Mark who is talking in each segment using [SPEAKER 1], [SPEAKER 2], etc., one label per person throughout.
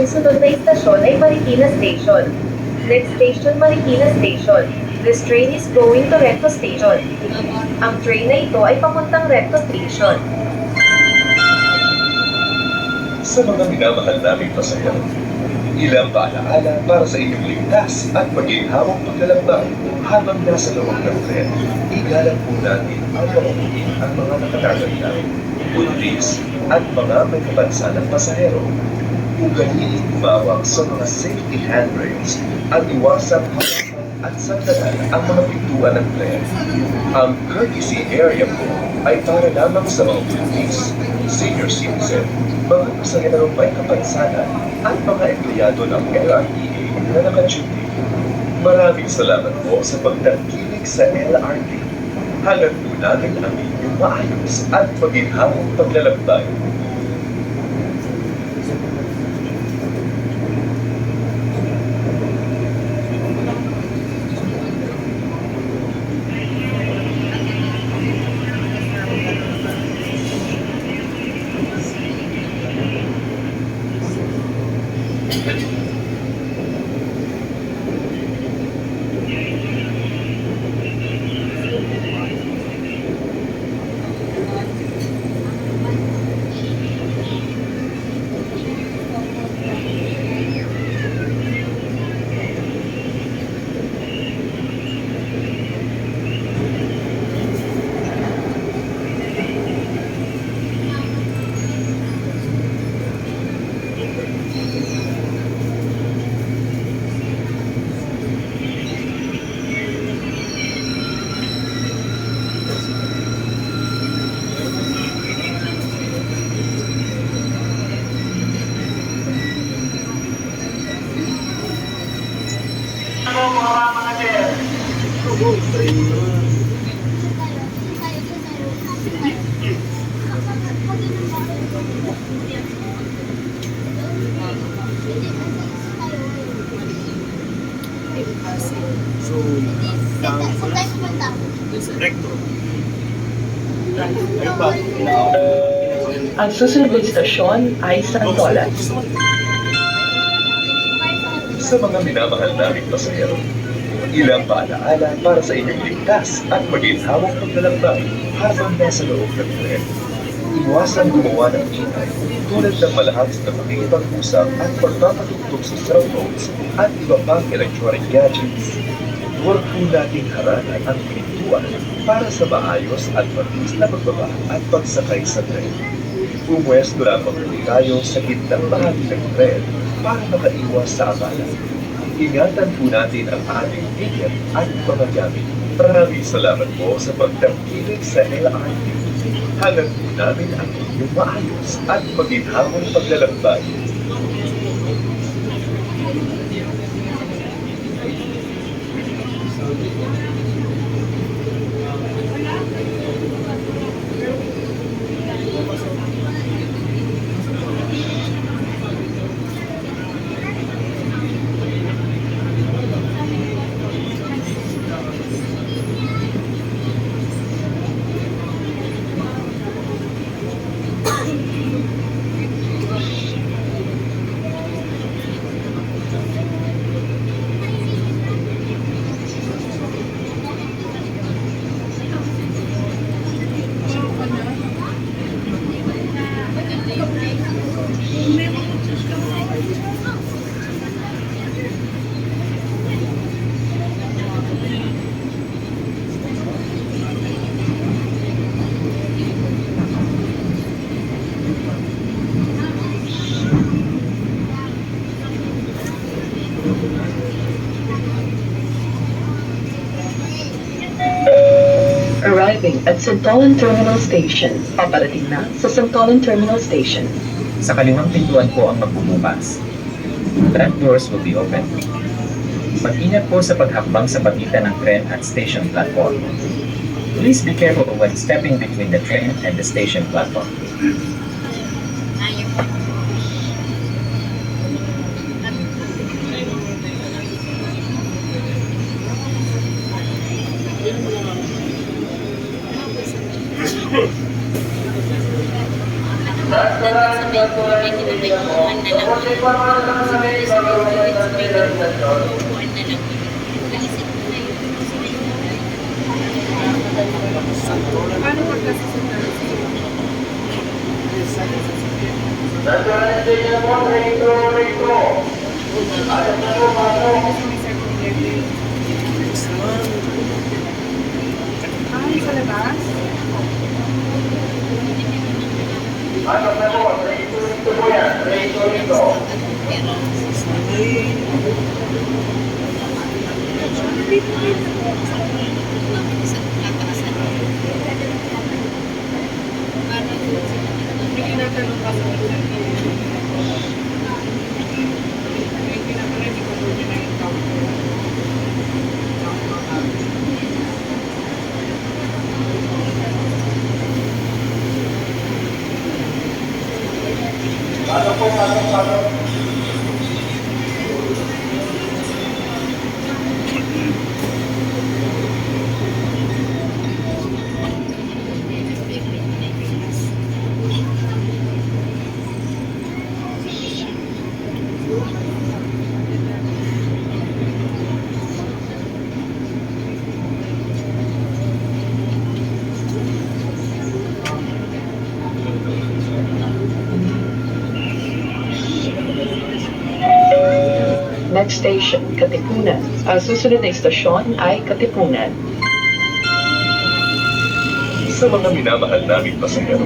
[SPEAKER 1] sunod na istasyon ay Marikina Station. Next station, Marikina Station. This train is going to Recto Station. Ang train na ito ay papuntang Recto Station.
[SPEAKER 2] Sa mga minamahal naming pasahero, ilang paalaala para sa inyong ligtas at maginhawang paglalakbay habang nasa loob ng tren. Igalang po natin ang mabubuin ang mga nakatatanda, buntis at mga may kapansanang pasahero. Ugaliin tumawag sa mga safety handrails at iwasang hawakan at sandalan ang mga pintuan ng tren. Ang courtesy area po ay para lamang sa mga buntis, senior citizen, mga pasaherong may kapansanan at mga empleyado ng LRTA na naka-duty. Maraming salamat po sa pagtangkilik sa LRT. Hangad po namin ang inyong maayos at maginhawang paglalakbay.
[SPEAKER 3] Ang susunod na istasyon ay Santolan.
[SPEAKER 2] Sa mga minamahal naming pasahero, ilang paalaala para sa inyong ligtas at maginhawang paglalakbay habang nasa loob ng tren. Iwasan gumawa ng ingay tulad ng malahas na pakikipag-usap at pagpapatugtog sa cellphones at iba pang electronic gadgets. Huwag po nating harangan ang pintuan para sa maayos at mabilis na pagbaba at pagsakay sa tren. Pumwesto lamang po tayo sa gitnang bahagi ng tren para makaiwas sa abala. Ingatan po natin ang ating ticket at mga gamit. Maraming salamat po sa pagtangkilik sa LRT. Hangad po namin ang inyong maayos at maginhawang paglalakbay.
[SPEAKER 3] Arriving at Santolan Terminal Station. Paparating na sa Santolan Terminal Station.
[SPEAKER 4] Sa kaliwang pintuan po ang magbubukas. Left doors will be open. Mag-ingat po sa paghakbang sa pagitan ng tren at station platform. Please be careful when stepping between the train and the station platform.
[SPEAKER 5] Sa may kinatagpuan na lang Sa labas? May tinatanong pa sa interview. May pinapaready ko doon yung na-encounter.
[SPEAKER 3] Next station, Katipunan. Ang susunod na istasyon ay Katipunan.
[SPEAKER 2] Sa mga minamahal naming pasahero,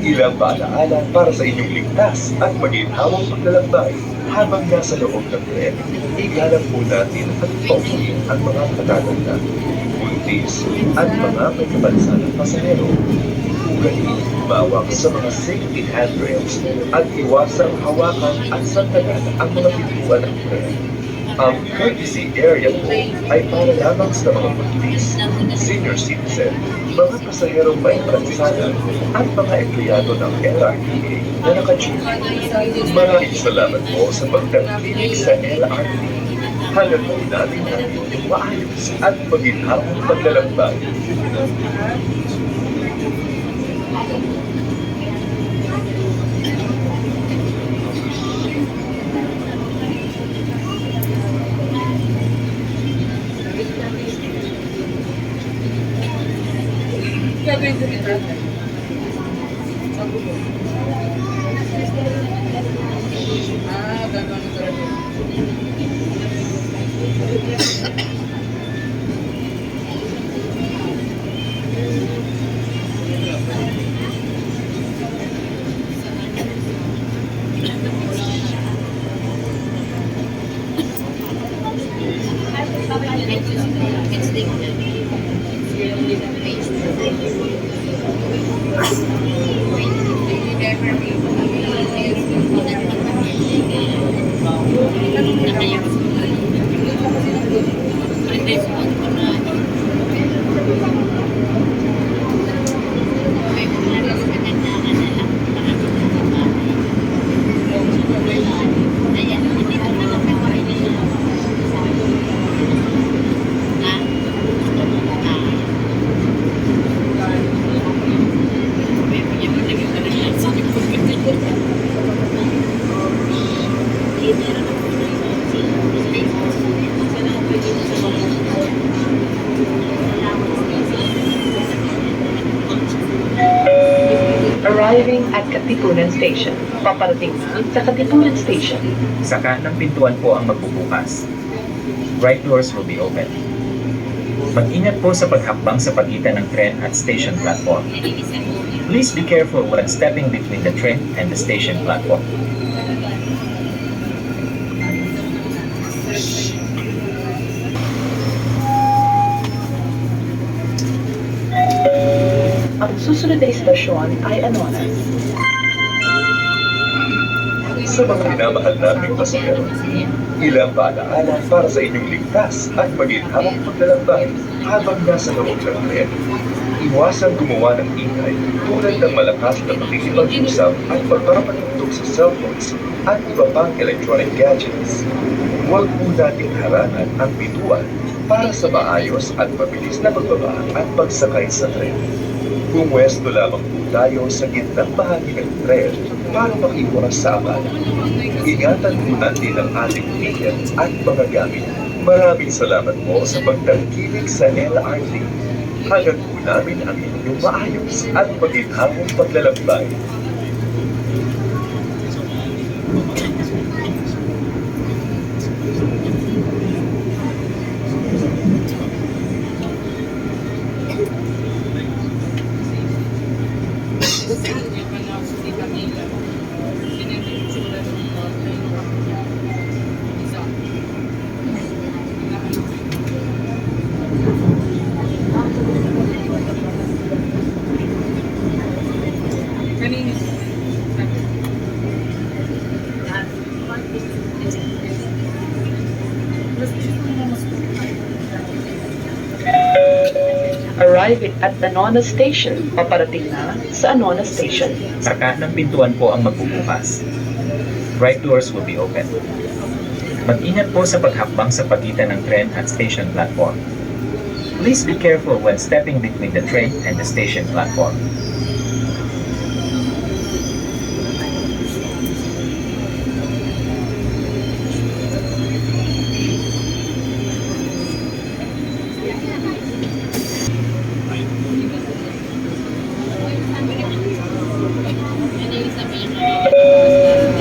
[SPEAKER 2] ilang paalaala para sa inyong ligtas at maginhawang paglalakbay habang nasa loob ng tren. Igalang po natin at pauwiin ang mga katatanda, buntis at mga may kapansanang pasahero. Ugali, mawak sa mga safety handrails at iwasang hawakan at sandalan ang mga pintuan ng tren. Ang courtesy area po ay para lamang sa mga buntis, senior citizen, mga pasaherong may kapansanan at mga empleyado ng LRTA na naka-duty. Maraming salamat po sa pagtangkilik sa LRT. Hanggang po natin yung maayos at maginhawang paglalakbay.
[SPEAKER 5] Gagawin ko rin natin. Gagawin ko rin.
[SPEAKER 3] Arriving at Katipunan Station. Paparating na sa Katipunan Station.
[SPEAKER 4] Saka ng pintuan po ang magbubukas. Right doors will be open. Mag-ingat po sa paghakbang sa pagitan ng tren at station platform. Please be careful when stepping between the train and the station platform.
[SPEAKER 3] Ang susunod na istasyon ay Anonas.
[SPEAKER 2] Sa mga minamahal naming pasahero, ilang paalaala para sa inyong ligtas at maginhawang paglalakbay habang nasa loob ng tren. Iwasan gumawa ng ingay tulad ng malakas na pakikipag-usap at pagpapatugtog sa cellphones at iba pang electronic gadgets. Huwag po natin harangan ang bituan para sa maayos at mabilis na pagbaba at pagsakay sa tren. Pumwesto lamang po tayo sa gitnang bahagi ng tren para makiwas sa abala. Ingatan po natin ang ating tiyan at mga gamit. Maraming salamat po sa pagtangkilik sa LRT. Hanggang po namin ang inyong maayos at maginhawang paglalakbay.
[SPEAKER 5] Hindi pa na ako sa kanila. Sinintensura dito. Isa. Kanina.
[SPEAKER 3] Arriving at Anona Station, paparating na sa Anona Station.
[SPEAKER 4] Saka ng pintuan po ang magbubukas. Right doors will be open. Mag-ingat po sa paghakbang sa pagitan ng tren at station platform. Please be careful when stepping between the train and the station platform.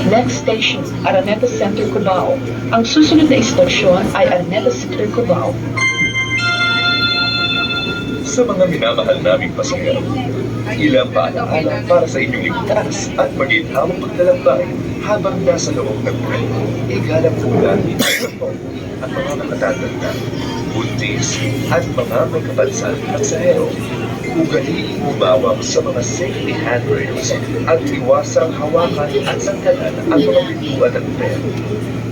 [SPEAKER 3] Next station, Araneta Center, Cubao. Ang susunod na istasyon ay Araneta Center, Cubao.
[SPEAKER 2] Sa mga minamahal naming pasahero, ilang paalaala para sa inyong ligtas at maginhawang paglalakbay habang nasa loob ng tren. Igalang po natin ang mga nakatatanda, buntis at mga may kapansanan pasahero. Ugaliing umawak sa mga safety handrails at iwasang hawakan at sanggalan ang mga pintuan ng tren.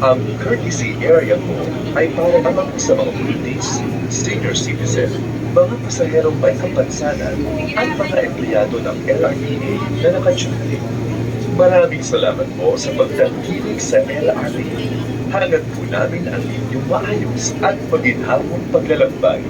[SPEAKER 2] Ang courtesy area po ay para naman sa mga buntis, senior citizen, mga pasaherong may kapansanan at mga empleyado ng LRTA na nakaduty. Maraming salamat po sa pagtangkilik sa LRT. Hanggang po namin ang inyong maayos at maginhawang paglalakbay.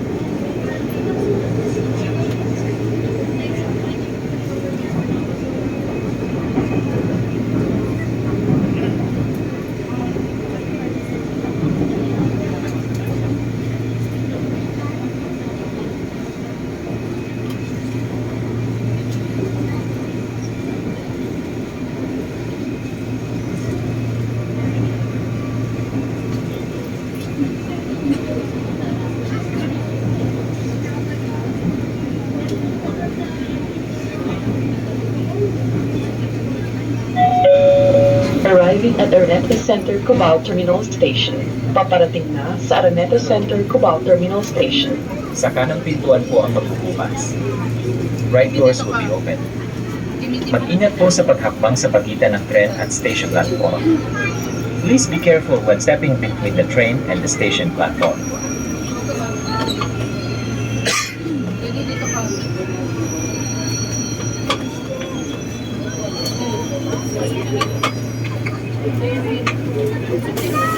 [SPEAKER 3] Arriving at Araneta Center, Cubao Terminal Station. Paparating na sa Araneta Center, Cubao Terminal Station.
[SPEAKER 4] Saka ng pintuan po ang magbubukas. Right doors will be open. Mag-ingat po sa paghakbang sa pagitan ng tren at station platform. Please be careful when stepping between the train and the station platform.
[SPEAKER 5] Dito ka.